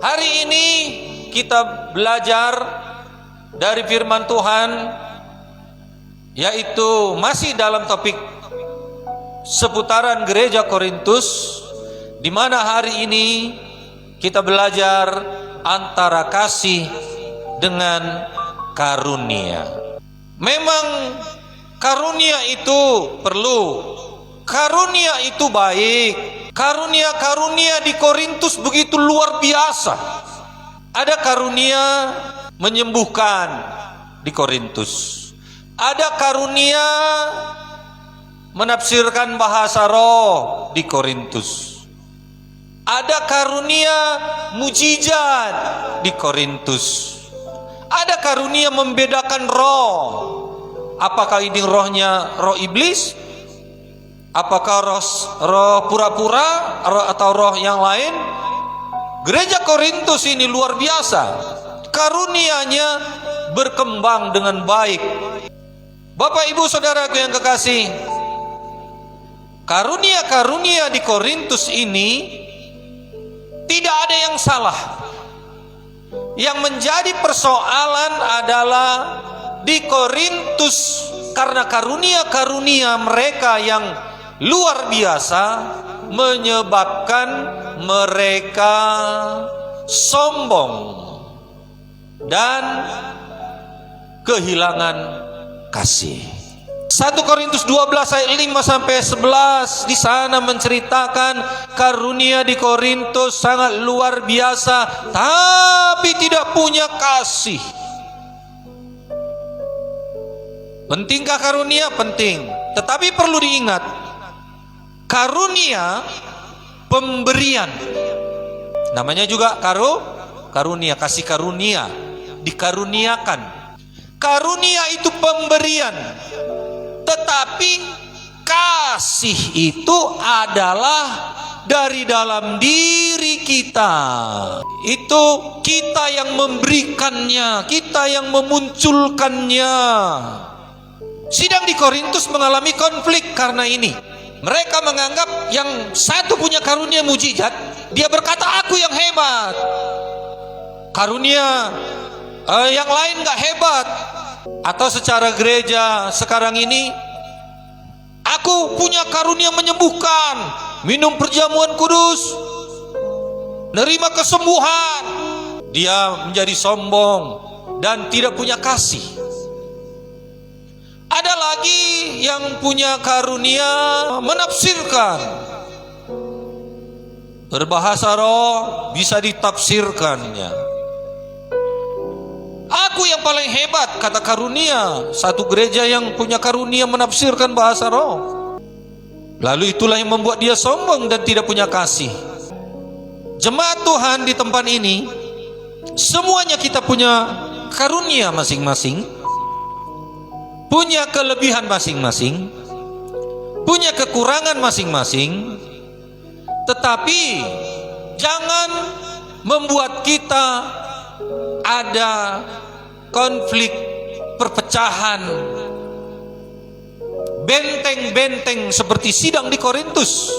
Hari ini kita belajar dari firman Tuhan, yaitu masih dalam topik seputaran gereja Korintus, di mana hari ini kita belajar antara kasih dengan karunia. Memang karunia itu perlu, karunia itu baik. Karunia-karunia di Korintus begitu luar biasa. Ada karunia menyembuhkan di Korintus. Ada karunia menafsirkan bahasa roh di Korintus. Ada karunia mujizat di Korintus. Ada karunia membedakan roh. Apakah ini rohnya roh iblis? Apakah roh pura-pura atau roh yang lain? Gereja Korintus ini luar biasa. Karunianya berkembang dengan baik. Bapak ibu saudaraku yang kekasih, karunia-karunia di Korintus ini tidak ada yang salah. Yang menjadi persoalan adalah di Korintus, karena karunia-karunia mereka yang luar biasa menyebabkan mereka sombong dan kehilangan kasih. 1 Korintus 12 ayat 5 sampai 11 di sana menceritakan karunia di Korintus sangat luar biasa, tapi tidak punya kasih. Pentingkah karunia? Penting. Tetapi perlu diingat, karunia pemberian. Namanya juga karunia, kasih karunia, dikaruniakan. Karunia itu pemberian. Tetapi kasih itu adalah dari dalam diri kita. Itu kita yang memberikannya, kita yang memunculkannya. Sidang di Korintus mengalami konflik karena ini. Mereka menganggap yang satu punya karunia mujizat, dia berkata aku yang hebat. Karunia yang lain gak hebat. Atau secara gereja sekarang ini, aku punya karunia menyembuhkan, minum perjamuan kudus, nerima kesembuhan. Dia menjadi sombong dan tidak punya kasih. Ada lagi yang punya karunia menafsirkan. Berbahasa roh bisa ditafsirkannya. Aku yang paling hebat, kata karunia. Satu gereja yang punya karunia menafsirkan bahasa roh. Lalu itulah yang membuat dia sombong dan tidak punya kasih. Jemaat Tuhan di tempat ini, semuanya kita punya karunia masing-masing, punya kelebihan masing-masing, punya kekurangan masing-masing. Tetapi jangan membuat kita ada konflik, perpecahan, benteng-benteng seperti sidang di Korintus.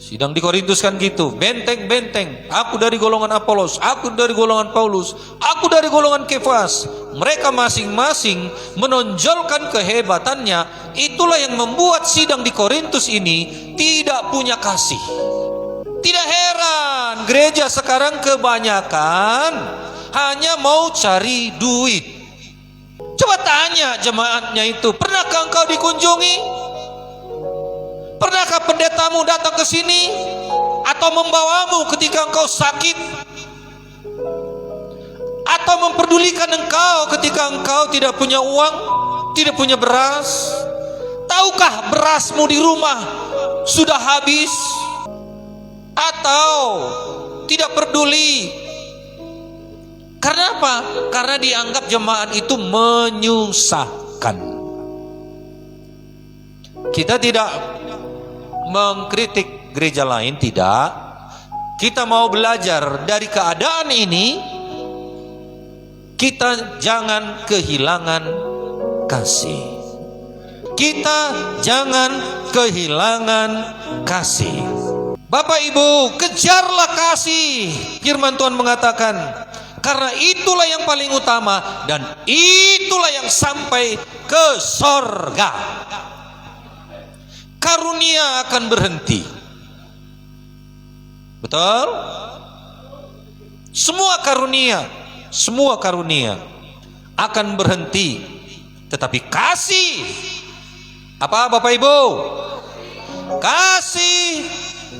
Sidang di Korintus kan gitu, benteng-benteng. Aku dari golongan Apolos, aku dari golongan Paulus, aku dari golongan Kefas. Mereka masing-masing menonjolkan kehebatannya. Itulah yang membuat sidang di Korintus ini tidak punya kasih. Tidak heran gereja sekarang kebanyakan hanya mau cari duit. Coba tanya jemaatnya itu, pernahkah engkau dikunjungi? Pernahkah pendetamu datang ke sini atau membawamu ketika engkau sakit? Atau memperdulikan engkau ketika engkau tidak punya uang, tidak punya beras? Tahukah berasmu di rumah sudah habis? Atau tidak peduli? Karena apa? Karena dianggap jemaat itu menyusahkan. Kita tidak mengkritik gereja lain, tidak. Kita mau belajar dari keadaan ini. Kita jangan kehilangan kasih. Kita jangan kehilangan kasih. Bapak Ibu, kejarlah kasih. Firman Tuhan mengatakan, karena itulah yang paling utama dan itulah yang sampai ke sorga. Karunia akan berhenti. Betul? Semua karunia akan berhenti. Tetapi kasih, apa Bapak Ibu? Kasih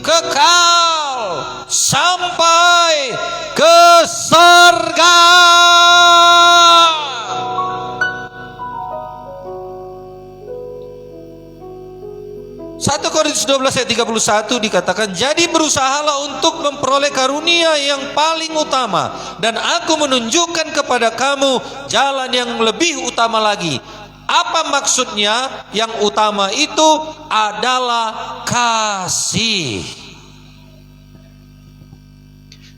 kekal sampai ke surga. 1 Korintus 12 ayat 31 dikatakan, jadi berusahalah untuk memperoleh karunia yang paling utama, dan aku menunjukkan kepada kamu jalan yang lebih utama lagi. Apa maksudnya? Yang utama itu adalah kasih.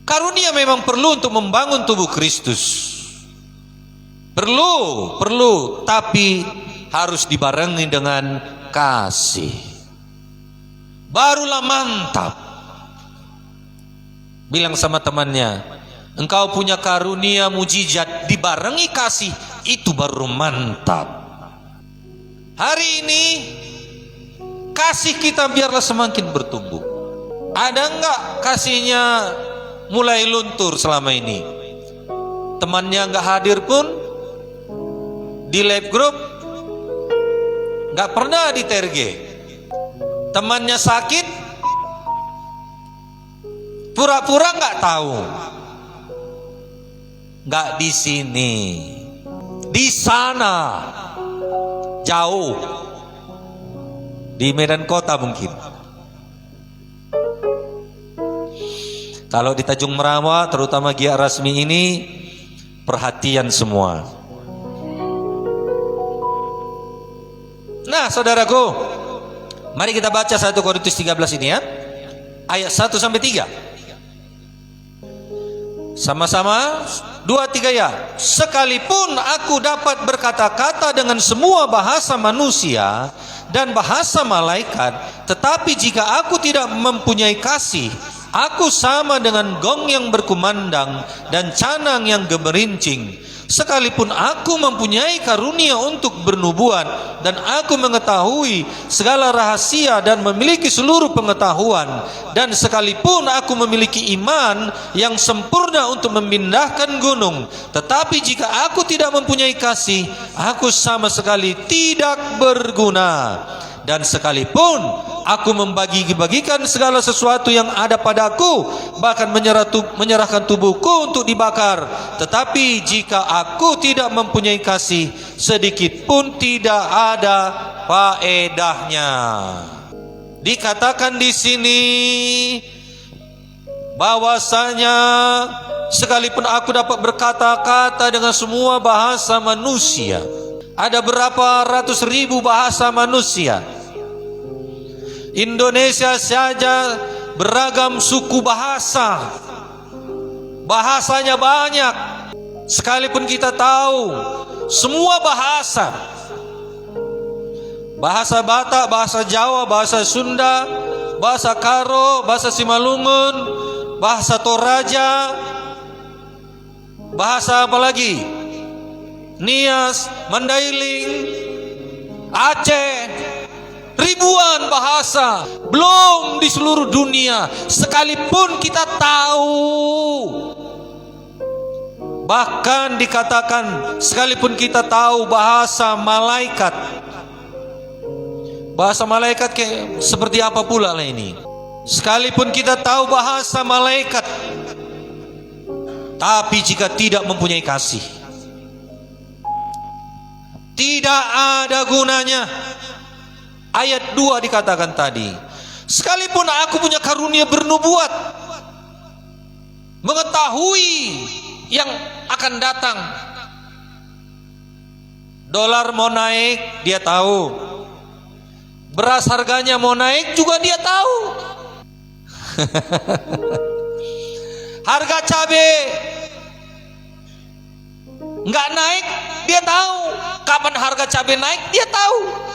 Karunia memang perlu untuk membangun tubuh Kristus. Perlu, tapi harus dibarengi dengan kasih. Barulah mantap. Bilang sama temannya, engkau punya karunia mujizat dibarengi kasih, itu baru mantap. Hari ini kasih kita biarlah semakin bertumbuh. Ada enggak kasihnya mulai luntur selama ini? Temannya enggak hadir pun di live group, enggak pernah di TRG. Temannya sakit, pura-pura enggak tahu. Enggak di sini, di sana. Jauh di Medan Kota mungkin. Kalau di Tanjung Merauke, terutama Gia Rasmi ini, perhatian semua. Nah saudaraku, mari kita baca 1 Korintus 13 ini ya, ayat 1 sampai 3. Sama-sama 2-3 ya. Sekalipun aku dapat berkata-kata dengan semua bahasa manusia dan bahasa malaikat, tetapi jika aku tidak mempunyai kasih, aku sama dengan gong yang berkumandang dan canang yang gemerincing. Sekalipun aku mempunyai karunia untuk bernubuat dan aku mengetahui segala rahasia dan memiliki seluruh pengetahuan, dan sekalipun aku memiliki iman yang sempurna untuk memindahkan gunung, tetapi jika aku tidak mempunyai kasih, aku sama sekali tidak berguna. Dan sekalipun aku membagi-bagikan segala sesuatu yang ada padaku, bahkan menyerahkan tubuhku untuk dibakar, tetapi jika aku tidak mempunyai kasih, sedikit pun tidak ada faedahnya. Dikatakan di sini bahwasanya sekalipun aku dapat berkata-kata dengan semua bahasa manusia, ada berapa ratus ribu bahasa manusia. Indonesia saja beragam suku bahasa. Bahasanya banyak. Sekalipun kita tahu semua bahasa. Bahasa Batak, bahasa Jawa, bahasa Sunda, bahasa Karo, bahasa Simalungun, bahasa Toraja, bahasa apa lagi? Nias, Mandailing, Aceh, ribuan bahasa, belum di seluruh dunia. Sekalipun kita tahu, bahkan dikatakan sekalipun kita tahu bahasa malaikat, bahasa malaikat kayak seperti apa pula lah ini. Sekalipun kita tahu bahasa malaikat, tapi jika tidak mempunyai kasih, tidak ada gunanya. Ayat 2 dikatakan tadi, sekalipun aku punya karunia bernubuat, mengetahui yang akan datang, dolar mau naik dia tahu, beras harganya mau naik juga dia tahu, harga cabai nggak naik dia tahu, kapan harga cabai naik dia tahu.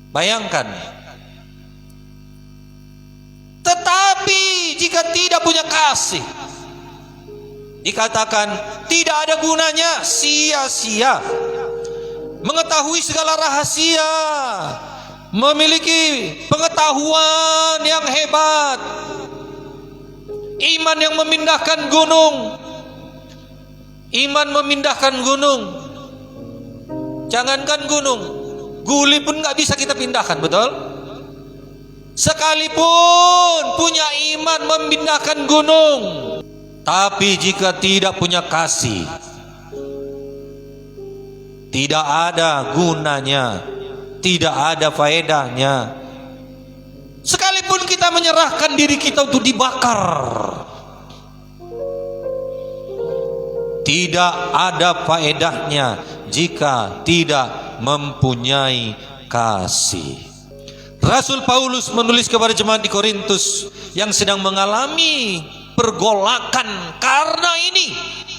Bayangkan, jika tidak punya kasih, dikatakan tidak ada gunanya, sia-sia. Mengetahui segala rahasia, memiliki pengetahuan yang hebat, iman yang memindahkan gunung. Iman memindahkan gunung. Jangankan gunung, guli pun gak bisa kita pindahkan, betul? Sekalipun punya iman memindahkan gunung, tapi jika tidak punya kasih, tidak ada gunanya, tidak ada faedahnya. Sekalipun kita menyerahkan diri kita untuk dibakar, tidak ada faedahnya jika tidak mempunyai kasih. Rasul Paulus menulis kepada jemaat di Korintus yang sedang mengalami pergolakan karena ini,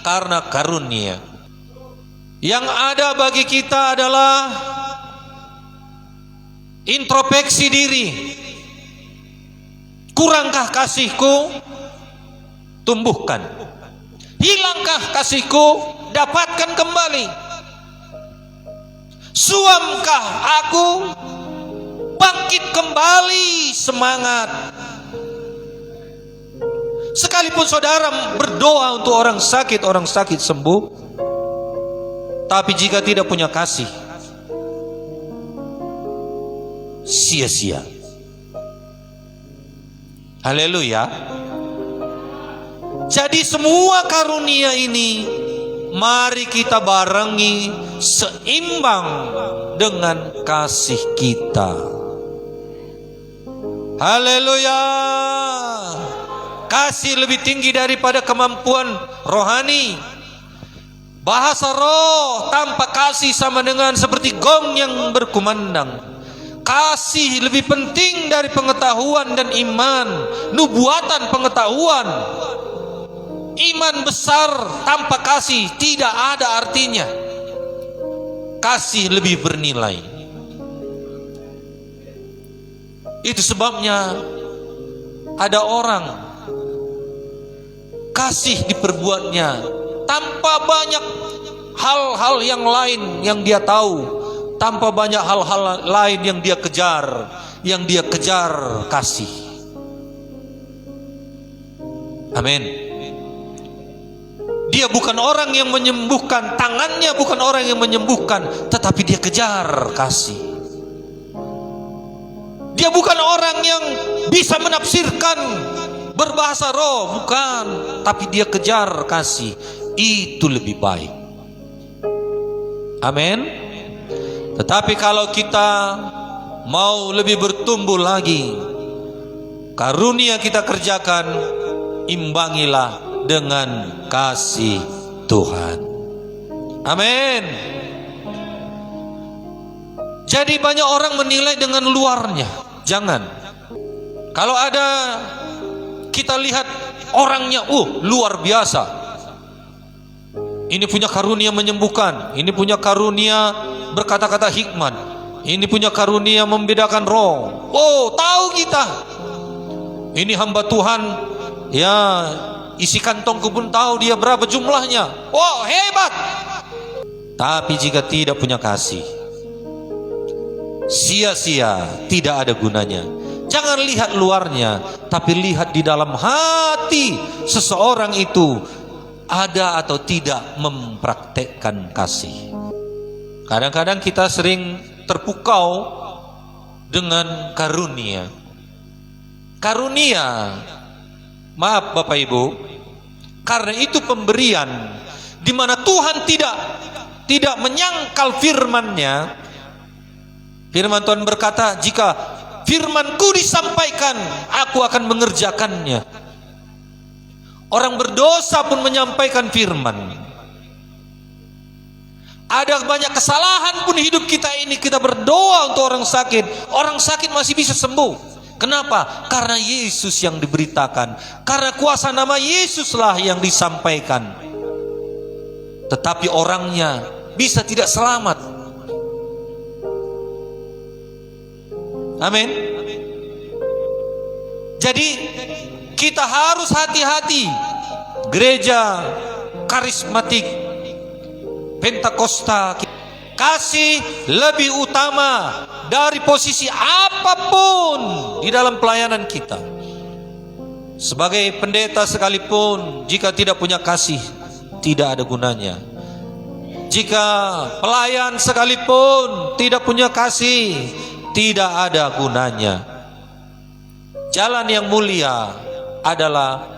karena karunia. Yang ada bagi kita adalah introspeksi diri. Kurangkah kasihku? Tumbuhkan. Hilangkah kasihku? Dapatkan kembali. Suamkah aku? Bangkit kembali semangat. Sekalipun saudara berdoa untuk orang sakit sembuh, tapi jika tidak punya kasih, sia-sia. Haleluya. Jadi semua karunia ini mari kita barengi seimbang dengan kasih kita. Haleluya. Kasih lebih tinggi daripada kemampuan rohani. Bahasa roh tanpa kasih sama dengan seperti gong yang berkumandang. Kasih lebih penting dari pengetahuan dan iman. Nubuatan pengetahuan, iman besar tanpa kasih tidak ada artinya. Kasih lebih bernilai. Itu sebabnya ada orang kasih diperbuatnya tanpa banyak hal-hal yang lain yang dia tahu, tanpa banyak hal-hal lain yang dia kejar. Yang dia kejar kasih. Amin. Dia bukan orang yang menyembuhkan, tangannya bukan orang yang menyembuhkan, tetapi dia kejar kasih. Dia bukan orang yang bisa menafsirkan berbahasa roh, bukan, tapi dia kejar kasih. Itu lebih baik. Amin. Tetapi kalau kita mau lebih bertumbuh lagi, karunia kita kerjakan, imbangilah dengan kasih Tuhan. Amin. Jadi banyak orang menilai dengan luarnya. Jangan. Kalau ada kita lihat orangnya, luar biasa. Ini punya karunia menyembuhkan, ini punya karunia berkata-kata hikmat, ini punya karunia membedakan roh. Oh, tahu kita. Ini hamba Tuhan, ya isi kantongku pun tahu dia berapa jumlahnya. Oh, hebat. Tapi jika tidak punya kasih, sia-sia, tidak ada gunanya. Jangan lihat luarnya, tapi lihat di dalam hati seseorang itu ada atau tidak mempraktekkan kasih. Kadang-kadang kita sering terpukau dengan karunia. Karunia, maaf Bapak Ibu, karena itu pemberian di mana Tuhan tidak menyangkal firman-Nya. Firman Tuhan berkata, jika firman-Ku disampaikan, Aku akan mengerjakannya. Orang berdosa pun menyampaikan firman. Ada banyak kesalahan pun hidup kita ini, kita berdoa untuk orang sakit masih bisa sembuh. Kenapa? Karena Yesus yang diberitakan, karena kuasa nama Yesuslah yang disampaikan. Tetapi orangnya bisa tidak selamat. Amin. Jadi Kita harus hati-hati. Gereja karismatik Pentakosta, kasih lebih utama dari posisi apapun di dalam pelayanan kita. Sebagai pendeta sekalipun, jika tidak punya kasih, tidak ada gunanya. Jika pelayan sekalipun tidak punya kasih, tidak ada gunanya. Jalan yang mulia adalah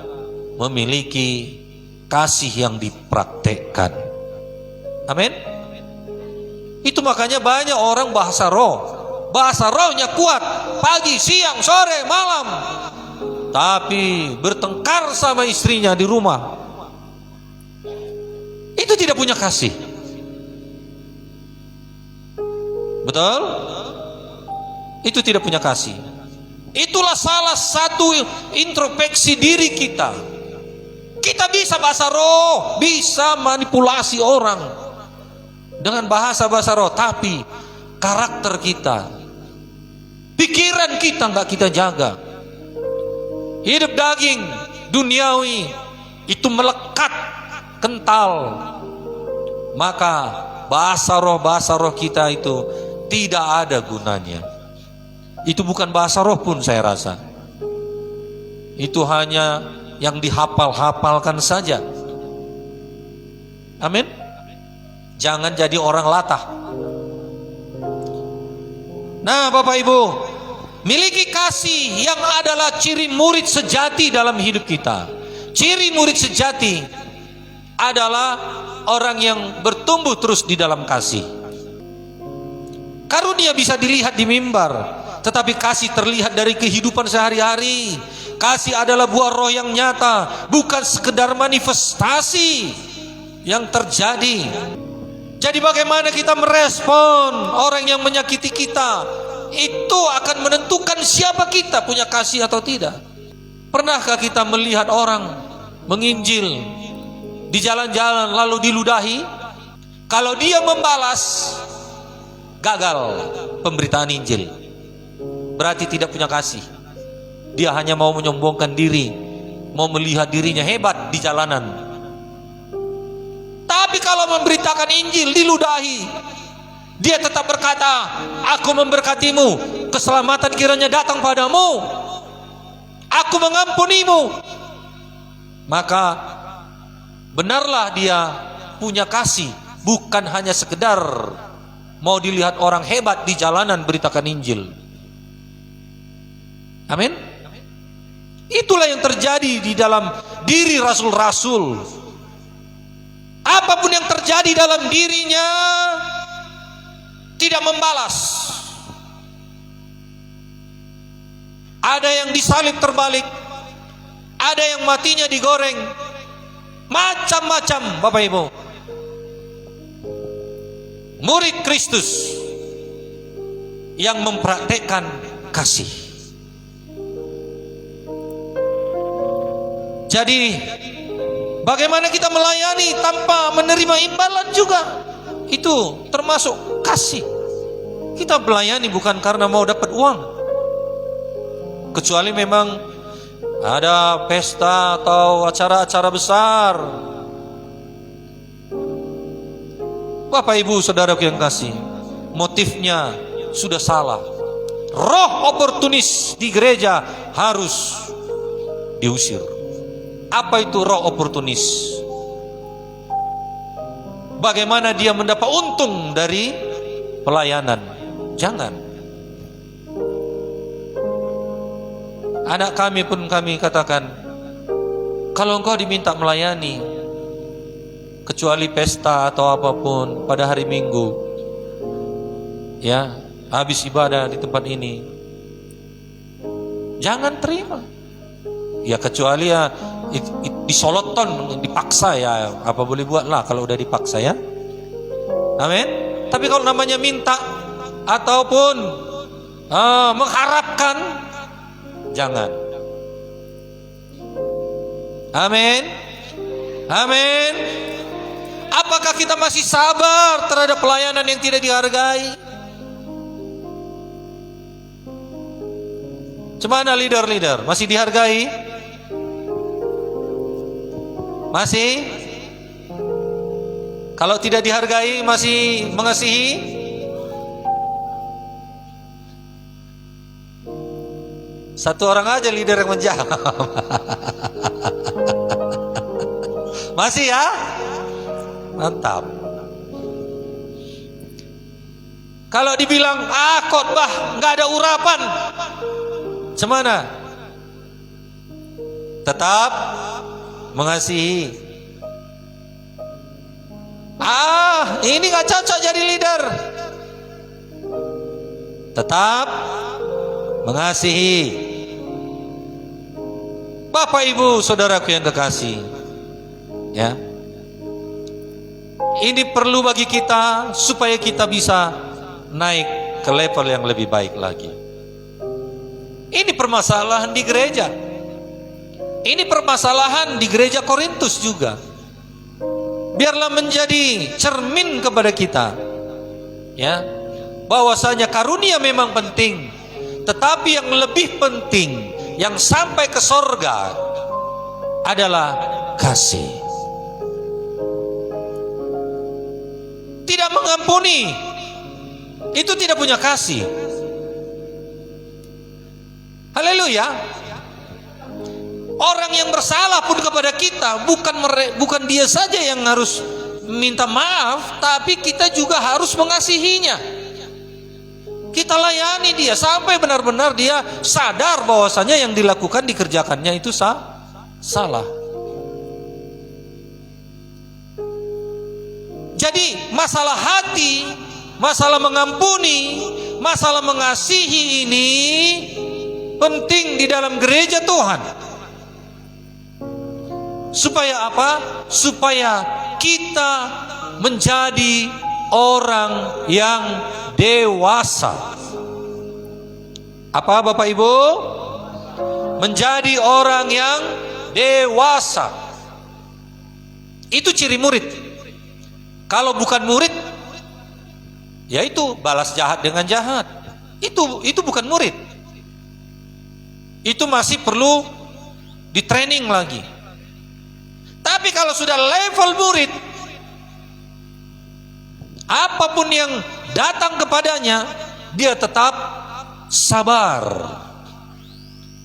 memiliki kasih yang dipraktekkan. Amin. Itu makanya banyak orang bahasa roh. Bahasa rohnya kuat pagi, siang, sore, malam, tapi bertengkar sama istrinya di rumah. Itu tidak punya kasih. Betul? Itu tidak punya kasih. Itulah salah satu introspeksi diri kita. Kita bisa bahasa roh, bisa manipulasi orang dengan bahasa-bahasa roh, tapi karakter kita, pikiran kita nggak kita jaga. Hidup daging duniawi itu melekat kental, maka bahasa roh kita itu tidak ada gunanya. Itu bukan bahasa roh pun saya rasa. Itu hanya yang dihafal-hafalkan saja. Amin. Jangan jadi orang latah. Nah, Bapak Ibu, miliki kasih yang adalah ciri murid sejati dalam hidup kita. Ciri murid sejati adalah orang yang bertumbuh terus di dalam kasih. Karunia bisa dilihat di mimbar, tetapi kasih terlihat dari kehidupan sehari-hari. Kasih adalah buah roh yang nyata, bukan sekedar manifestasi yang terjadi. Jadi bagaimana kita merespon orang yang menyakiti kita, itu akan menentukan siapa kita, punya kasih atau tidak. Pernahkah kita melihat orang menginjil di jalan-jalan lalu diludahi? Kalau dia membalas, gagal pemberitaan Injil, berarti tidak punya kasih. Dia hanya mau menyombongkan diri, mau melihat dirinya hebat di jalanan. Tapi kalau memberitakan Injil diludahi, dia tetap berkata, aku memberkatimu, keselamatan kiranya datang padamu, aku mengampunimu. Maka benarlah dia punya kasih, bukan hanya sekedar mau dilihat orang hebat di jalanan beritakan Injil. Amin. Itulah yang terjadi di dalam diri rasul-rasul. Apapun yang terjadi dalam dirinya, tidak membalas. Ada yang disalib terbalik, ada yang matinya digoreng, macam-macam, Bapak Ibu. Murid Kristus yang mempraktekkan kasih. Jadi bagaimana kita melayani tanpa menerima imbalan juga, itu termasuk kasih. Kita melayani bukan karena mau dapat uang, kecuali memang ada pesta atau acara-acara besar. Bapak Ibu saudaraku yang kasih, motifnya sudah salah. Roh oportunis di gereja harus diusir. Apa itu roh oportunis? Bagaimana dia mendapat untung dari pelayanan? Jangan. Anak kami pun kami katakan, kalau engkau diminta melayani, kecuali pesta atau apapun pada hari Minggu, ya, habis ibadah di tempat ini, jangan terima. Ya kecuali ya disoloton, dipaksa, ya apa boleh buat lah kalau udah dipaksa, ya. Amin. Tapi kalau namanya minta ataupun mengharapkan, jangan. Amin. Amin. Apakah kita masih sabar terhadap pelayanan yang tidak dihargai? Cemana leader-leader? Masih dihargai? Masih? Kalau tidak dihargai masih mengasihi? Satu orang aja leader yang menjawab. Masih ya? Mantap. Kalau dibilang khotbah nggak ada urapan, cemana? Tetap mengasihi. Ini nggak cocok jadi leader. Tetap mengasihi. Bapak Ibu saudaraku yang kekasih, ya, ini perlu bagi kita supaya kita bisa naik ke level yang lebih baik lagi. Ini permasalahan di gereja. Ini permasalahan di gereja Korintus juga. Biarlah menjadi cermin kepada kita, ya, bahwasanya karunia memang penting, tetapi yang lebih penting, yang sampai ke sorga adalah kasih. Tidak mengampuni, itu tidak punya kasih. Haleluya. Orang yang bersalah pun kepada kita, bukan dia saja yang harus minta maaf, tapi kita juga harus mengasihinya. Kita layani dia sampai benar-benar dia sadar bahwasanya yang dilakukan, dikerjakannya itu salah. Jadi masalah hati, masalah mengampuni, masalah mengasihi ini penting di dalam gereja Tuhan. Supaya apa? Supaya kita menjadi orang yang dewasa. Apa Bapak Ibu? Menjadi orang yang dewasa. Itu ciri murid. Kalau bukan murid, yaitu balas jahat dengan jahat. Itu bukan murid. Itu masih perlu di training lagi. Tapi kalau sudah level murid, apapun yang datang kepadanya, dia tetap sabar.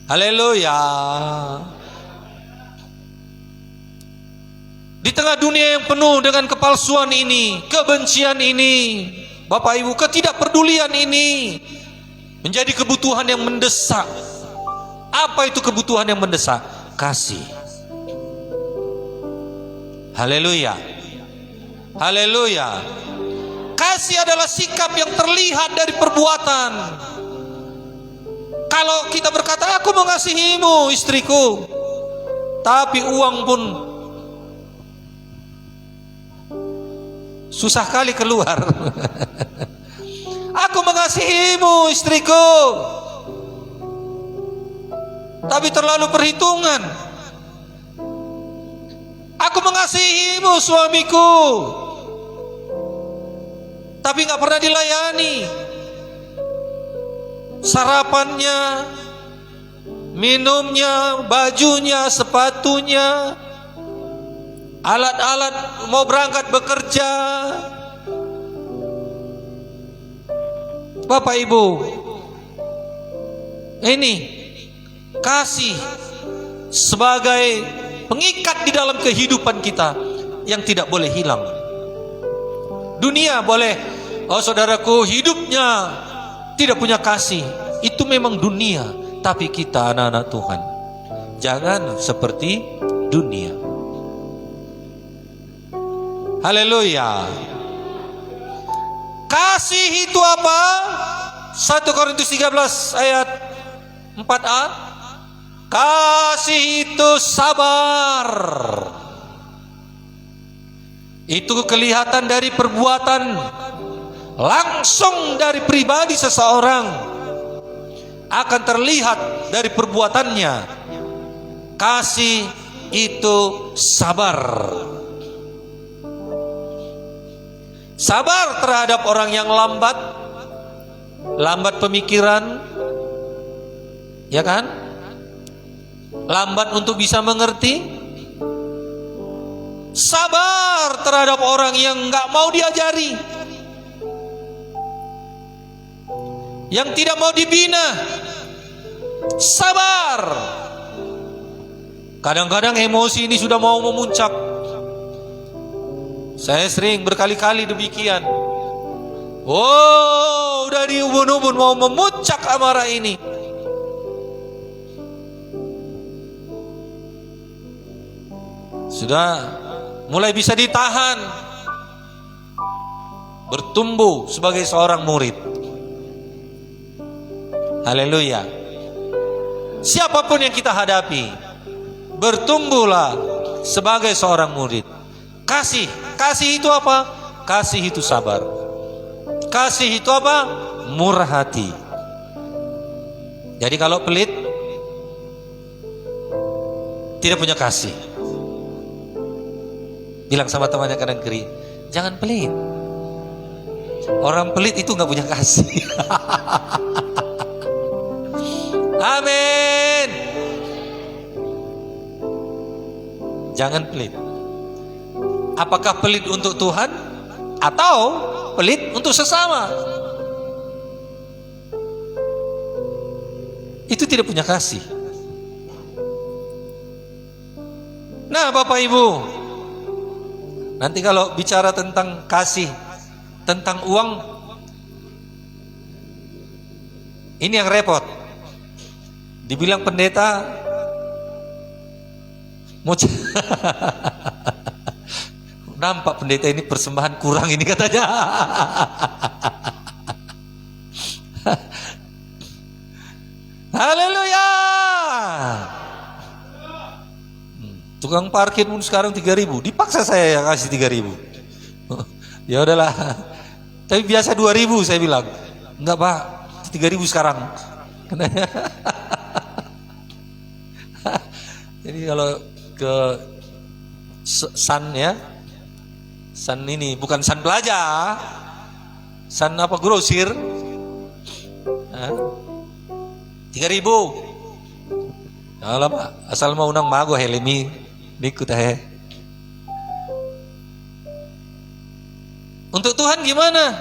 Haleluya. Di tengah dunia yang penuh dengan kepalsuan ini, kebencian ini, Bapak Ibu, ketidakpedulian ini menjadi kebutuhan yang mendesak. Apa itu kebutuhan yang mendesak? Kasih. Haleluya. Haleluya. Kasih adalah sikap yang terlihat dari perbuatan. Kalau kita berkata, aku mengasihimu istriku, tapi uang pun susah kali keluar. Aku mengasihimu istriku, tapi terlalu perhitungan. Aku mengasihimu suamiku, tapi gak pernah dilayani. Sarapannya, minumnya, bajunya, sepatunya, alat-alat mau berangkat bekerja. Bapak Ibu, ini kasih sebagai pengikat di dalam kehidupan kita yang tidak boleh hilang. Dunia boleh, oh saudaraku, hidupnya tidak punya kasih, itu memang dunia. Tapi kita anak-anak Tuhan, jangan seperti dunia. Haleluya. Kasih itu apa? 1 Korintus 13 ayat 4a. Kasih itu sabar. Itu kelihatan dari perbuatan, langsung dari pribadi seseorang, akan terlihat dari perbuatannya. Kasih itu sabar. Sabar terhadap orang yang lambat pemikiran, ya kan? Lambat untuk bisa mengerti. Sabar terhadap orang yang nggak mau diajari, yang tidak mau dibina. Sabar. Kadang-kadang emosi ini sudah mau memuncak. Saya sering berkali-kali demikian. Oh, udah di ubun-ubun mau memuncak amarah ini. Sudah mulai bisa ditahan, bertumbuh sebagai seorang murid. Haleluya. Siapapun yang kita hadapi, bertumbuhlah sebagai seorang murid. Kasih itu apa? Kasih itu sabar. Kasih itu apa? Murah hati. Jadi kalau pelit, tidak punya kasih. Bilang sama temannya kanan kiri, jangan pelit. Orang pelit itu nggak punya kasih. Amin. Jangan pelit. Apakah pelit untuk Tuhan atau pelit untuk sesama? Itu tidak punya kasih. Nah, Bapak Ibu, nanti kalau bicara tentang kasih, tentang uang, ini yang repot. Dibilang pendeta mau nampak pendeta ini persembahan kurang ini katanya. Haleluya. Tukang parkir pun sekarang 3.000, dipaksa saya yang kasih 3.000. Ya udahlah. Tapi biasa 2.000 saya bilang. Enggak, Pak, 3.000 sekarang. Jadi kalau ke San ya, San ini bukan San Plaza, San apa grosir, 3.000. Yalah Pak, asal mau unang mago helemi ikut Untuk Tuhan gimana?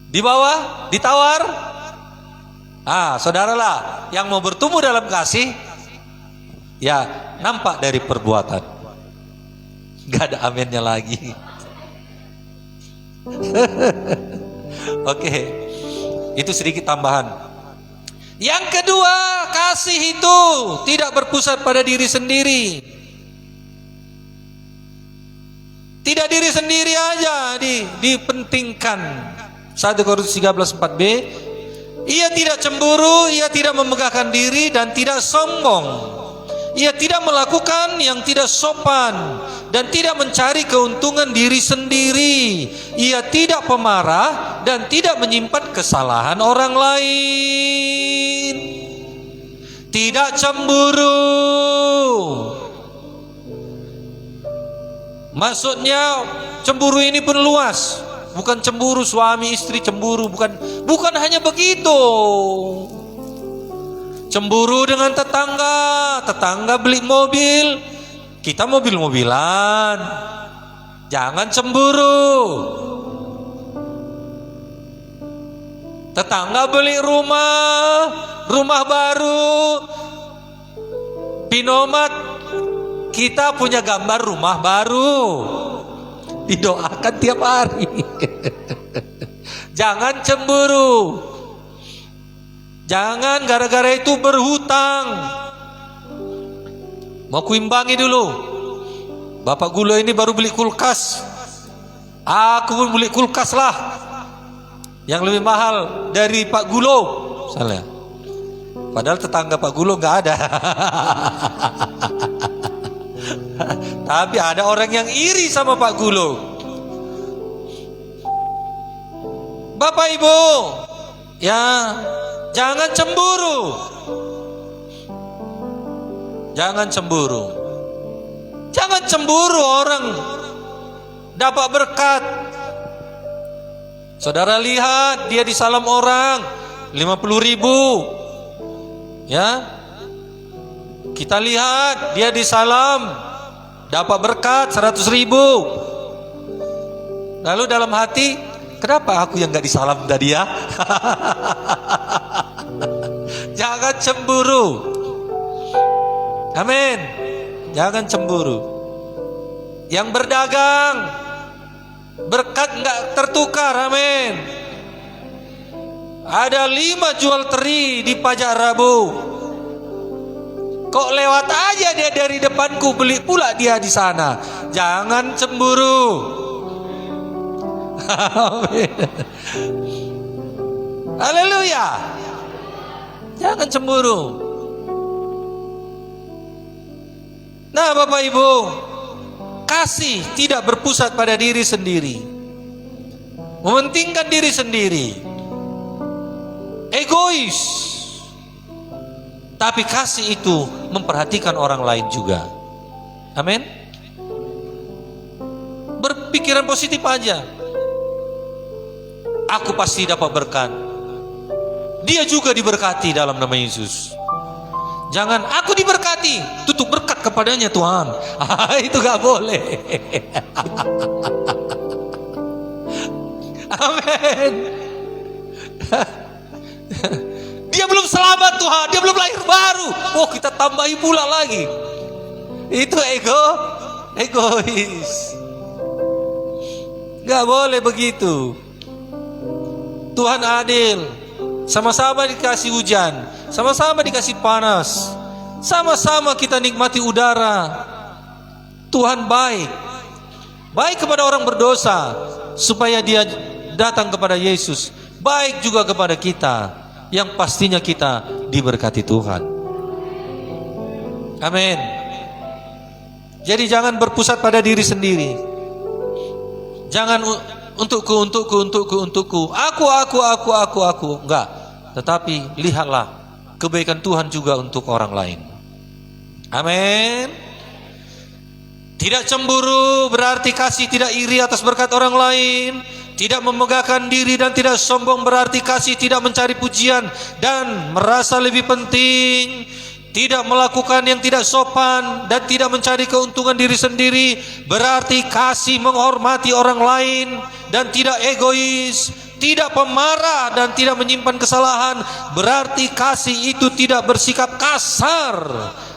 Di bawah, ditawar. Saudaralah yang mau bertumbuh dalam kasih, ya nampak dari perbuatan. Gak ada aminnya lagi. Oke, itu sedikit tambahan. Yang kedua, kasih itu tidak berpusat pada diri sendiri. Tidak diri sendiri aja dipentingkan. 1 Korintus 13:4b, ia tidak cemburu, ia tidak memegahkan diri dan tidak sombong. Ia tidak melakukan yang tidak sopan dan tidak mencari keuntungan diri sendiri. Ia tidak pemarah dan tidak menyimpan kesalahan orang lain. Tidak cemburu. Maksudnya cemburu ini pun luas. Bukan cemburu suami istri cemburu, bukan hanya begitu. Cemburu dengan tetangga beli mobil, kita mobil-mobilan. Jangan cemburu. Tetangga beli rumah baru, Pinomat, kita punya gambar rumah baru, didoakan tiap hari. Jangan cemburu. Jangan gara-gara itu berhutang. Mau kuimbangi dulu. Bapak Gulo ini baru beli kulkas. Aku pun beli kulkas lah, yang lebih mahal dari Pak Gulo misalnya. Padahal tetangga Pak Gulo nggak ada. Tapi ada orang yang iri sama Pak Gulo. Bapak Ibu, ya jangan cemburu. Jangan cemburu. Jangan cemburu orang dapat berkat. Saudara lihat dia disalam orang 50.000. Ya. Kita lihat dia disalam dapat berkat 100.000. Lalu dalam hati, kenapa aku yang gak disalam tadi ya? Jangan cemburu. Amin. Jangan cemburu. Yang berdagang, berkat gak tertukar. Amin. Ada 5 jual teri di pajak Rabu. Kok lewat aja dia dari depanku, beli pula dia di sana. Jangan cemburu. Amin. Haleluya. Jangan cemburu. Nah, Bapak Ibu, kasih tidak berpusat pada diri sendiri, mementingkan diri sendiri, egois. Tapi kasih itu memperhatikan orang lain juga. Amin. Berpikiran positif aja. Aku pasti dapat berkat. Dia juga diberkati dalam nama Yesus. Jangan aku diberkati, tutup berkat kepadanya Tuhan. Itu gak boleh. Amin. Dia belum selamat Tuhan, dia belum lahir baru. Oh, kita tambahi pula lagi. Itu egois. Gak boleh begitu. Tuhan adil. Sama-sama dikasih hujan, sama-sama dikasih panas, sama-sama kita nikmati udara. Tuhan baik. Baik kepada orang berdosa supaya dia datang kepada Yesus. Baik juga kepada kita, yang pastinya kita diberkati Tuhan. Amin. Jadi jangan berpusat pada diri sendiri. Jangan untukku. Aku. Enggak. Tetapi lihatlah kebaikan Tuhan juga untuk orang lain. Amin. Tidak cemburu berarti kasih tidak iri atas berkat orang lain. Tidak memegahkan diri dan tidak sombong berarti kasih tidak mencari pujian dan merasa lebih penting. Tidak melakukan yang tidak sopan dan tidak mencari keuntungan diri sendiri berarti kasih menghormati orang lain dan tidak egois. Tidak pemarah dan tidak menyimpan kesalahan berarti kasih itu tidak bersikap kasar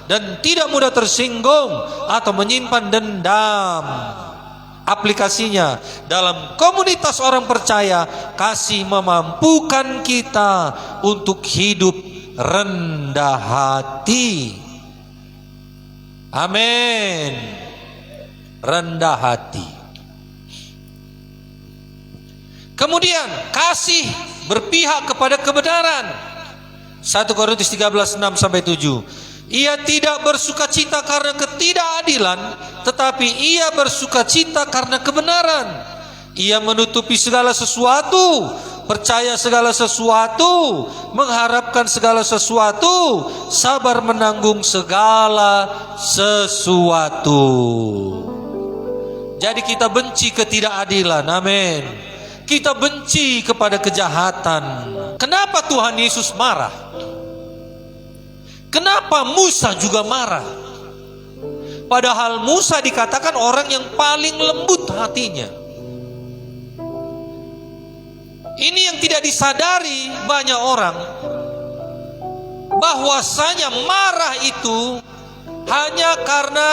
dan tidak mudah tersinggung atau menyimpan dendam. Aplikasinya dalam komunitas orang percaya, kasih memampukan kita untuk hidup rendah hati. Amin. Rendah hati. Kemudian kasih berpihak kepada kebenaran. 1 Korintus 13:6-7. Ia tidak bersukacita karena ketidakadilan, tetapi ia bersukacita karena kebenaran. Ia menutupi segala sesuatu, percaya segala sesuatu, mengharapkan segala sesuatu, sabar menanggung segala sesuatu. Jadi kita benci ketidakadilan. Amin. Kita benci kepada kejahatan. Kenapa Tuhan Yesus marah? Kenapa Musa juga marah? Padahal Musa dikatakan orang yang paling lembut hatinya. Ini yang tidak disadari banyak orang, bahwasanya marah itu hanya karena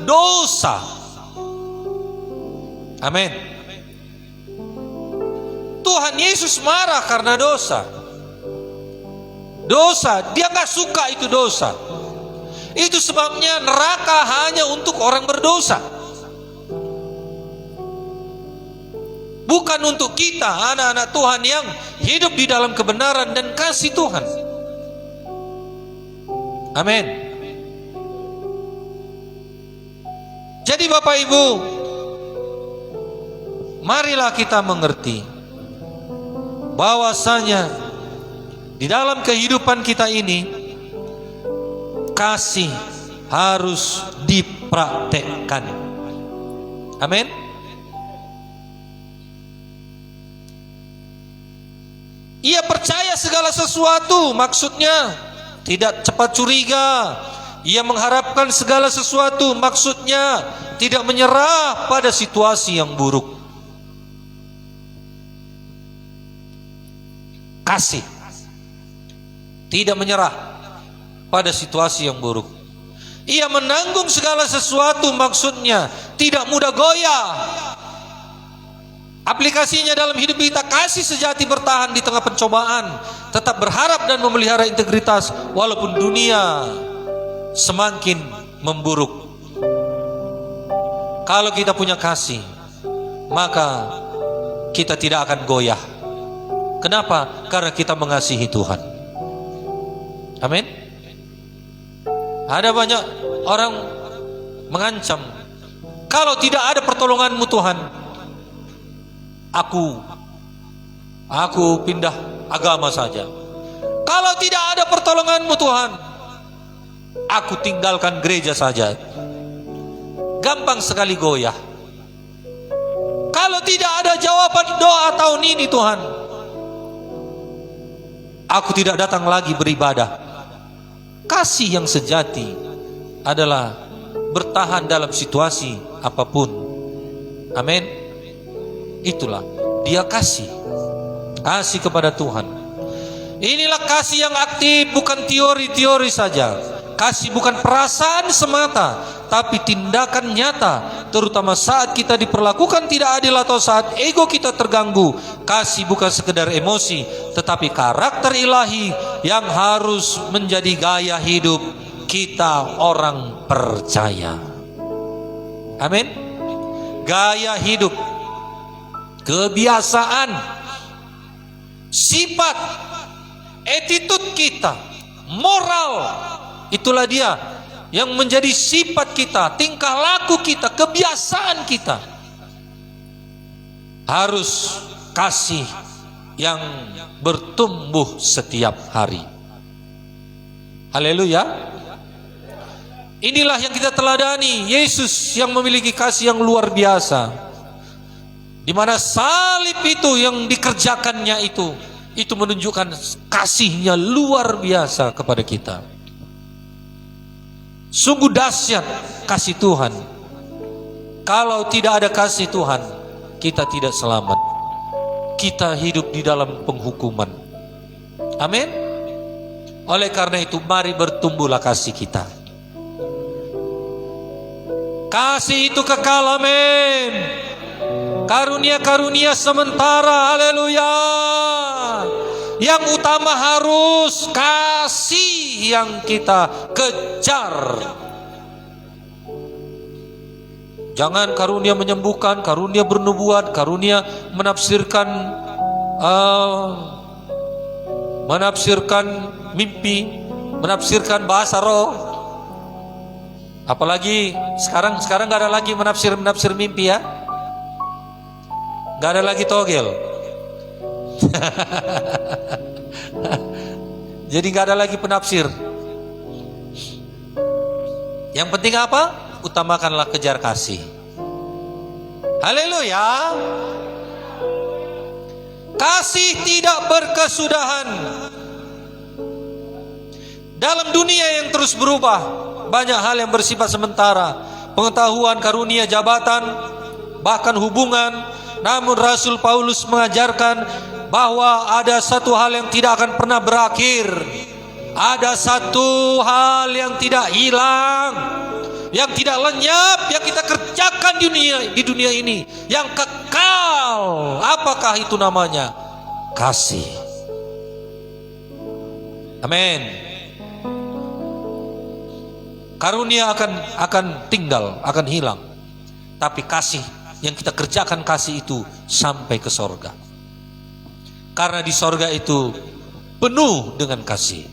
dosa. Amin. Tuhan Yesus marah karena dosa. Dosa, dia gak suka itu dosa. Itu sebabnya neraka hanya untuk orang berdosa, bukan untuk kita, anak-anak Tuhan yang hidup di dalam kebenaran dan kasih Tuhan. Amin. Jadi Bapak Ibu, marilah kita mengerti bahwasanya di dalam kehidupan kita ini kasih harus dipraktekkan. Amin. Ia percaya segala sesuatu, maksudnya tidak cepat curiga, Ia mengharapkan segala sesuatu, maksudnya tidak menyerah pada situasi yang buruk. Kasih, tidak menyerah pada situasi yang buruk. Ia menanggung segala sesuatu, maksudnya tidak mudah goyah. Aplikasinya dalam hidup kita, kasih sejati bertahan di tengah pencobaan, tetap berharap dan memelihara integritas walaupun dunia semakin memburuk. Kalau kita punya kasih, maka kita tidak akan goyah. Kenapa? Karena kita mengasihi Tuhan. Amin. Ada banyak orang mengancam, kalau tidak ada pertolonganmu Tuhan, aku pindah agama saja. Kalau tidak ada pertolonganmu Tuhan, aku tinggalkan gereja saja. Gampang sekali goyah. Kalau tidak ada jawaban doa tahun ini Tuhan, aku tidak datang lagi beribadah. Kasih yang sejati adalah bertahan dalam situasi apapun. Amin. Itulah dia kasih kepada Tuhan. Inilah kasih yang aktif, bukan teori-teori saja. Kasih bukan perasaan semata, tapi tindakan nyata, terutama saat kita diperlakukan tidak adil atau saat ego kita terganggu. Kasih bukan sekedar emosi, tetapi karakter ilahi yang harus menjadi gaya hidup kita orang percaya. Amin. Gaya hidup, kebiasaan, sifat, attitude kita, moral, itulah dia yang menjadi sifat kita, tingkah laku kita, kebiasaan kita. Harus kasih yang bertumbuh setiap hari. Haleluya. Inilah yang kita teladani Yesus yang memiliki kasih yang luar biasa, di mana salib itu yang dikerjakannya itu menunjukkan kasihnya luar biasa kepada kita. Sungguh dahsyat kasih Tuhan. Kalau tidak ada kasih Tuhan, kita tidak selamat. Kita hidup di dalam penghukuman. Amin. Oleh karena itu, mari bertumbuhlah kasih kita. Kasih itu kekal, amin. Karunia-karunia sementara, haleluya. Yang utama harus kasih yang kita kejar. Jangan karunia menyembuhkan, karunia bernubuat, karunia menafsirkan mimpi, menafsirkan bahasa roh. Apalagi sekarang nggak ada lagi menafsir mimpi ya, nggak ada lagi togel. Jadi nggak ada lagi penafsir. Yang penting apa? Utamakanlah kejar kasih. Haleluya. Kasih tidak berkesudahan. Dalam dunia yang terus berubah, banyak hal yang bersifat sementara. Pengetahuan, karunia, jabatan, bahkan hubungan. Namun Rasul Paulus mengajarkan bahwa ada satu hal yang tidak akan pernah berakhir. Ada satu hal yang tidak hilang, yang tidak lenyap, yang kita kerjakan di dunia ini, yang kekal. Apakah itu namanya? Kasih. Amin. Karunia akan tinggal, akan hilang, tapi kasih yang kita kerjakan, kasih itu sampai ke sorga. Karena di sorga itu penuh dengan kasih.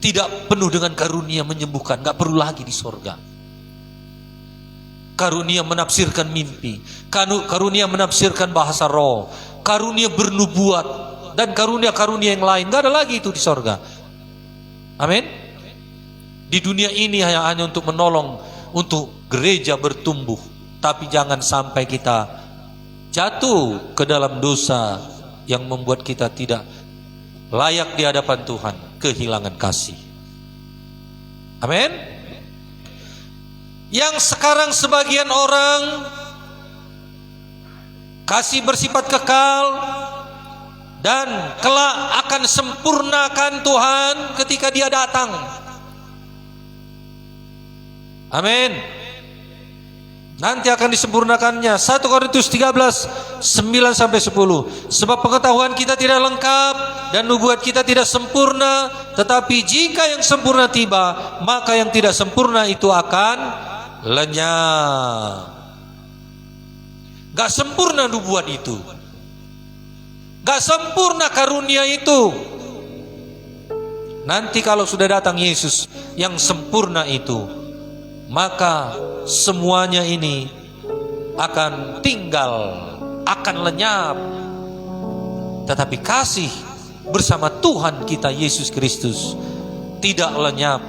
Tidak penuh dengan karunia menyembuhkan, gak perlu lagi di sorga. Karunia menafsirkan mimpi, karunia menafsirkan bahasa roh, karunia bernubuat, dan karunia-karunia yang lain, gak ada lagi itu di sorga. Amin. Di dunia ini hanya untuk menolong, untuk gereja bertumbuh. Tapi jangan sampai kita jatuh ke dalam dosa yang membuat kita tidak layak di hadapan Tuhan, kehilangan kasih. Amin. Yang sekarang sebagian orang kasih bersifat kekal dan kelak akan sempurnakan Tuhan ketika Dia datang. Amin. Nanti akan disempurnakannya. 1 Korintus 13 9-10. Sebab pengetahuan kita tidak lengkap dan nubuat kita tidak sempurna, tetapi jika yang sempurna tiba, maka yang tidak sempurna itu akan lenyap. Gak sempurna nubuat itu, gak sempurna karunia itu. Nanti kalau sudah datang Yesus yang sempurna itu, maka semuanya ini akan tinggal, akan lenyap. Tetapi kasih bersama Tuhan kita Yesus Kristus tidak lenyap,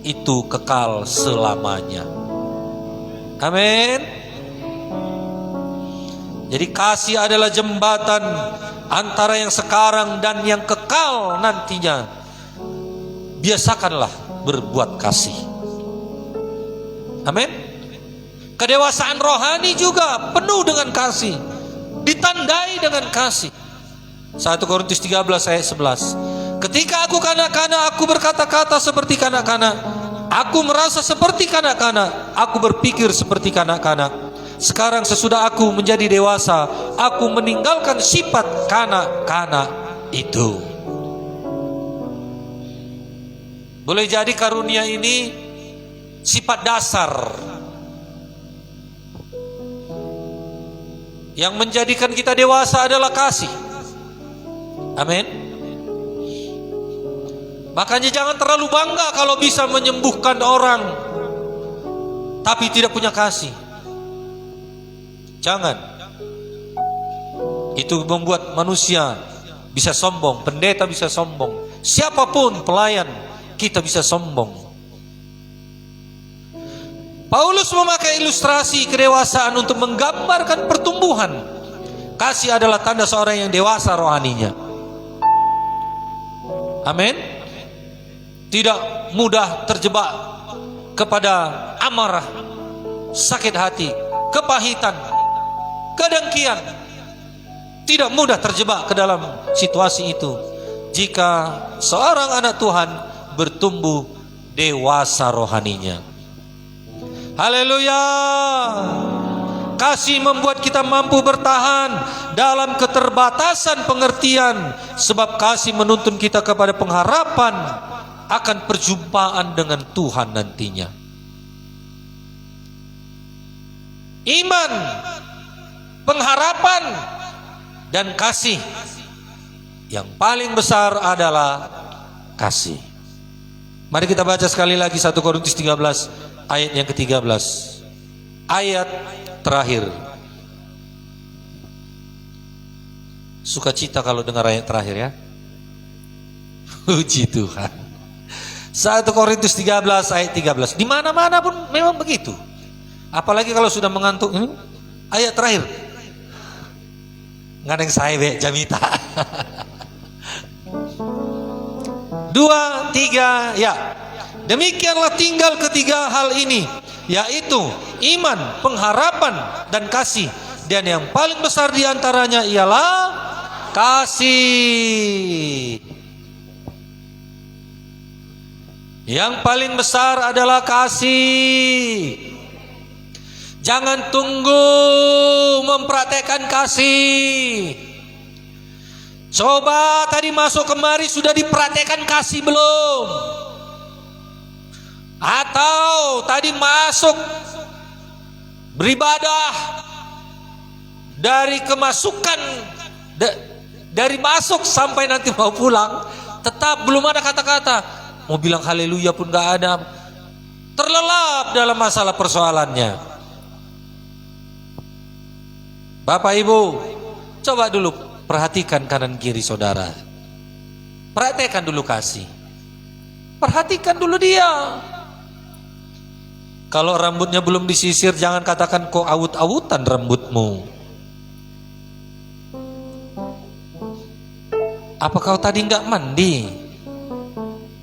itu kekal selamanya. Amin. Jadi kasih adalah jembatan antara yang sekarang dan yang kekal nantinya. Biasakanlah berbuat kasih. Amin. Kedewasaan rohani juga penuh dengan kasih, ditandai dengan kasih. 1 Korintus 13 ayat 11. Ketika aku kanak-kanak, aku berkata-kata seperti kanak-kanak, aku merasa seperti kanak-kanak, aku berpikir seperti kanak-kanak. Sekarang sesudah aku menjadi dewasa, aku meninggalkan sifat kanak-kanak itu. Boleh jadi karunia ini sifat dasar yang menjadikan kita dewasa adalah kasih. Amin. Makanya jangan terlalu bangga kalau bisa menyembuhkan orang tapi tidak punya kasih. Jangan. Itu membuat manusia bisa sombong, pendeta bisa sombong, siapapun pelayan kita bisa sombong. Paulus memakai ilustrasi kedewasaan untuk menggambarkan pertumbuhan. Kasih adalah tanda seorang yang dewasa rohaninya. Amin. Tidak mudah terjebak kepada amarah, sakit hati, kepahitan, kedengkian. Tidak mudah terjebak ke dalam situasi itu jika seorang anak Tuhan bertumbuh dewasa rohaninya. Haleluya. Kasih membuat kita mampu bertahan dalam keterbatasan pengertian, sebab kasih menuntun kita kepada pengharapan akan perjumpaan dengan Tuhan nantinya. Iman, pengharapan, dan kasih. Yang paling besar adalah kasih. Mari kita baca sekali lagi 1 Korintus 13 ayat yang ke-13. Ayat terakhir. Sukacita kalau dengar ayat terakhir ya. Puji Tuhan. 1 Korintus 13 ayat 13. Di mana-mana pun memang begitu. Apalagi kalau sudah mengantuk ini ayat terakhir. Ngadeng saya be jamita. 2, 3 ya. Demikianlah tinggal ketiga hal ini, yaitu iman, pengharapan, dan kasih. Dan yang paling besar diantaranya ialah kasih. Yang paling besar adalah kasih. Jangan tunggu mempraktekkan kasih. Coba tadi masuk kemari sudah dipraktekkan kasih belum? Atau tadi masuk beribadah dari kemasukan dari masuk sampai nanti mau pulang tetap belum ada kata-kata, mau bilang haleluya pun gak ada, terlelap dalam masalah persoalannya. Bapak Ibu, coba dulu perhatikan kanan kiri saudara, praktekkan dulu kasih, perhatikan dulu dia. Kalau rambutnya belum disisir, jangan katakan kok awut-awutan rambutmu. Apa kau tadi nggak mandi?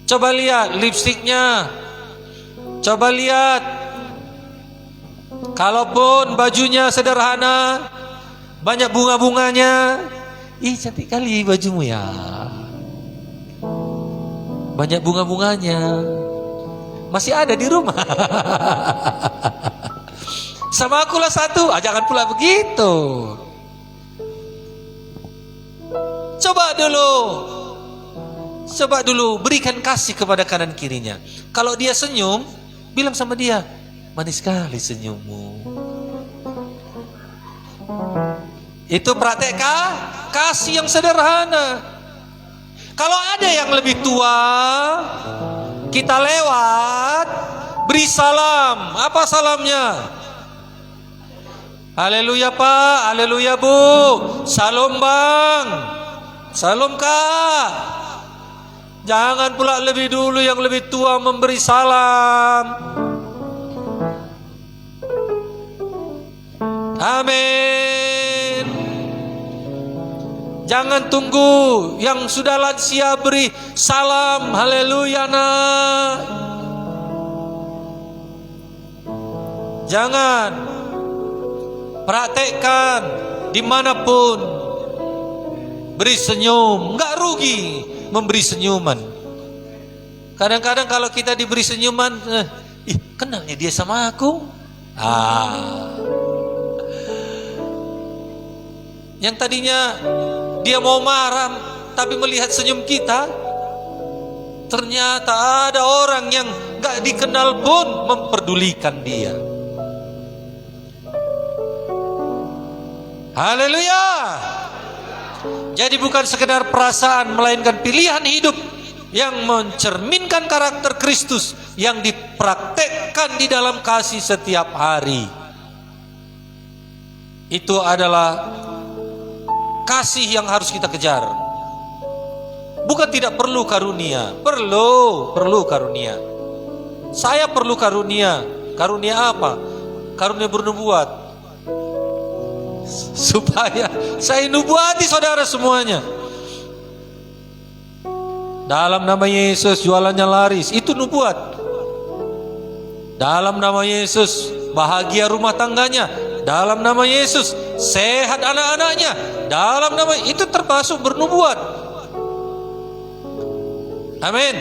Coba lihat lipstiknya Coba lihat, kalaupun bajunya sederhana, banyak bunga-bunganya, ih cantik kali bajumu ya, banyak bunga-bunganya, masih ada di rumah. Sama akulah satu, jangan pula begitu. Coba dulu berikan kasih kepada kanan kirinya. Kalau dia senyum, bilang sama dia, manis sekali senyummu. Itu praktek kasih yang sederhana. Kalau ada yang lebih tua, kita lewat, beri salam. Apa salamnya? Haleluya Pak, haleluya Bu, salam Bang, salam Kak. Jangan pula lebih dulu yang lebih tua memberi salam. Amin. Jangan tunggu yang sudah lansia beri salam. Haleluya nak. Jangan. Praktekkan dimanapun. Beri senyum, enggak rugi memberi senyuman. Kadang-kadang kalau kita diberi senyuman, kenalnya dia sama aku. Yang tadinya dia mau marah, tapi melihat senyum kita, ternyata ada orang yang enggak dikenal pun memperdulikan dia. Haleluya. Jadi bukan sekedar perasaan, melainkan pilihan hidup yang mencerminkan karakter Kristus yang dipraktekkan di dalam kasih setiap hari. Itu adalah kasih yang harus kita kejar. Bukan tidak perlu karunia, perlu karunia. Saya perlu karunia. Karunia apa? Karunia bernubuat. Supaya saya nubuati saudara semuanya. Dalam nama Yesus jualannya laris, itu nubuat. Dalam nama Yesus bahagia rumah tangganya. Dalam nama Yesus sehat anak-anaknya. Dalam nama itu termasuk bernubuat. Amin.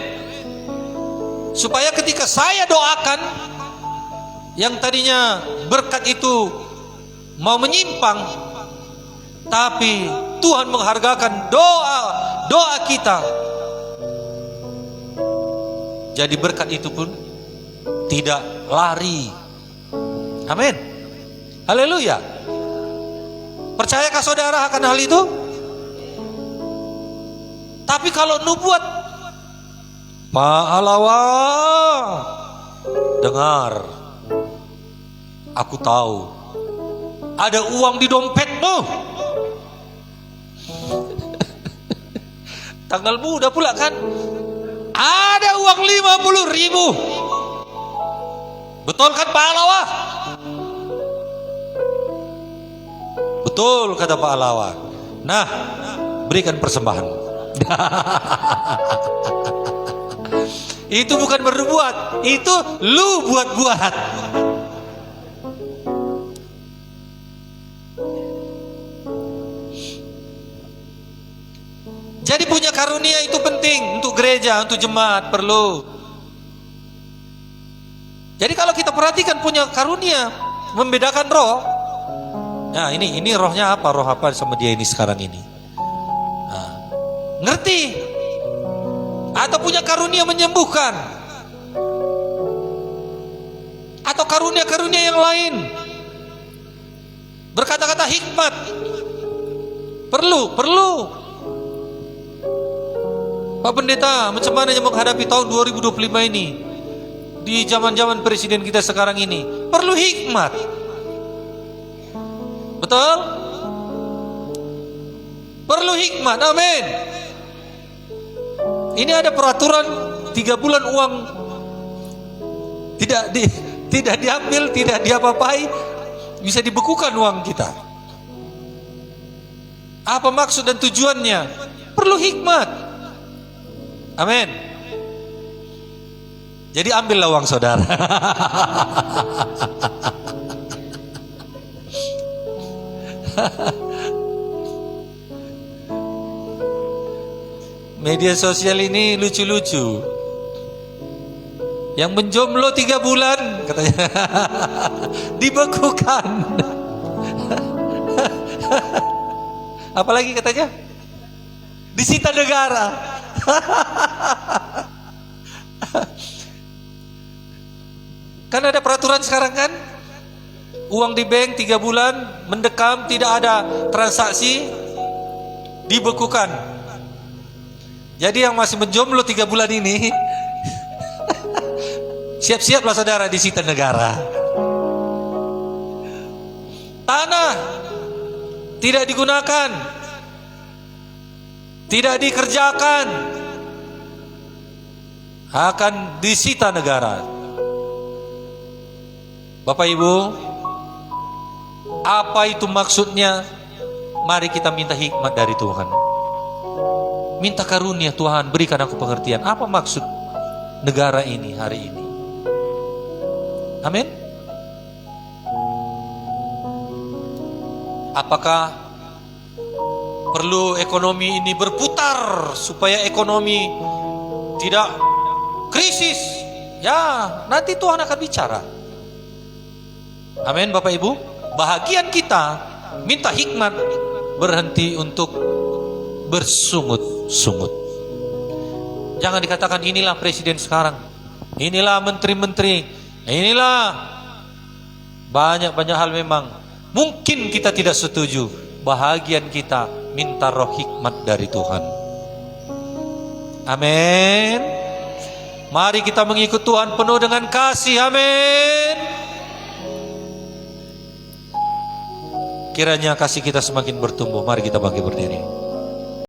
Supaya ketika saya doakan, yang tadinya berkat itu mau menyimpang, tapi Tuhan menghargakan doa kita. Jadi berkat itu pun tidak lari. Amin. Haleluya. Percayakah saudara akan hal itu? Tapi kalau nubuat, Pak Alawa, dengar, aku tahu ada uang di dompetmu. Tanggal muda pula kan. Ada uang 50.000. Betul kan Pak Alawa? Betul kata Pak Alawa. Nah, berikan persembahan. Itu bukan berbuat, itu lu buat-buat. Jadi punya karunia itu penting untuk gereja, untuk jemaat, perlu. Jadi kalau kita perhatikan punya karunia, membedakan roh. Nah ini rohnya apa? Roh apa sama dia ini sekarang ini? Nah, ngerti? Atau punya karunia menyembuhkan? Atau karunia-karunia yang lain? Berkata-kata hikmat. Perlu. Pak Pendeta, macam mana menghadapi tahun 2025 ini? Di zaman-zaman presiden kita sekarang ini, perlu hikmat. Betul? Perlu hikmat, amin. Ini ada peraturan 3 bulan uang tidak diambil, tidak diapa-apai, bisa dibekukan uang kita. Apa maksud dan tujuannya? Perlu hikmat. Amin. Jadi ambillah uang saudara. Media sosial ini lucu-lucu. Yang menjomblo 3 bulan katanya dibekukan. Apalagi katanya disita negara. Kan ada peraturan sekarang kan, uang di bank 3 bulan mendekam tidak ada transaksi dibekukan. Jadi yang masih menjomblo 3 bulan ini siap-siaplah saudara disita negara. Tanah tidak digunakan, tidak dikerjakan, akan disita negara. Bapak Ibu, apa itu maksudnya? Mari kita minta hikmat dari Tuhan. Minta karunia, Tuhan berikan aku pengertian. Apa maksud negara ini hari ini? Amin. Apakah perlu ekonomi ini berputar supaya ekonomi tidak krisis? Ya, nanti Tuhan akan bicara. Amin Bapak Ibu. Bahagian kita minta hikmat, berhenti untuk bersungut-sungut. Jangan dikatakan inilah presiden sekarang, inilah menteri-menteri, inilah banyak-banyak hal memang mungkin kita tidak setuju. Bahagian kita minta roh hikmat dari Tuhan. Amin. Mari kita mengikut Tuhan penuh dengan kasih. Amin. Kiranya kasih kita semakin bertumbuh. Mari kita bangkit berdiri.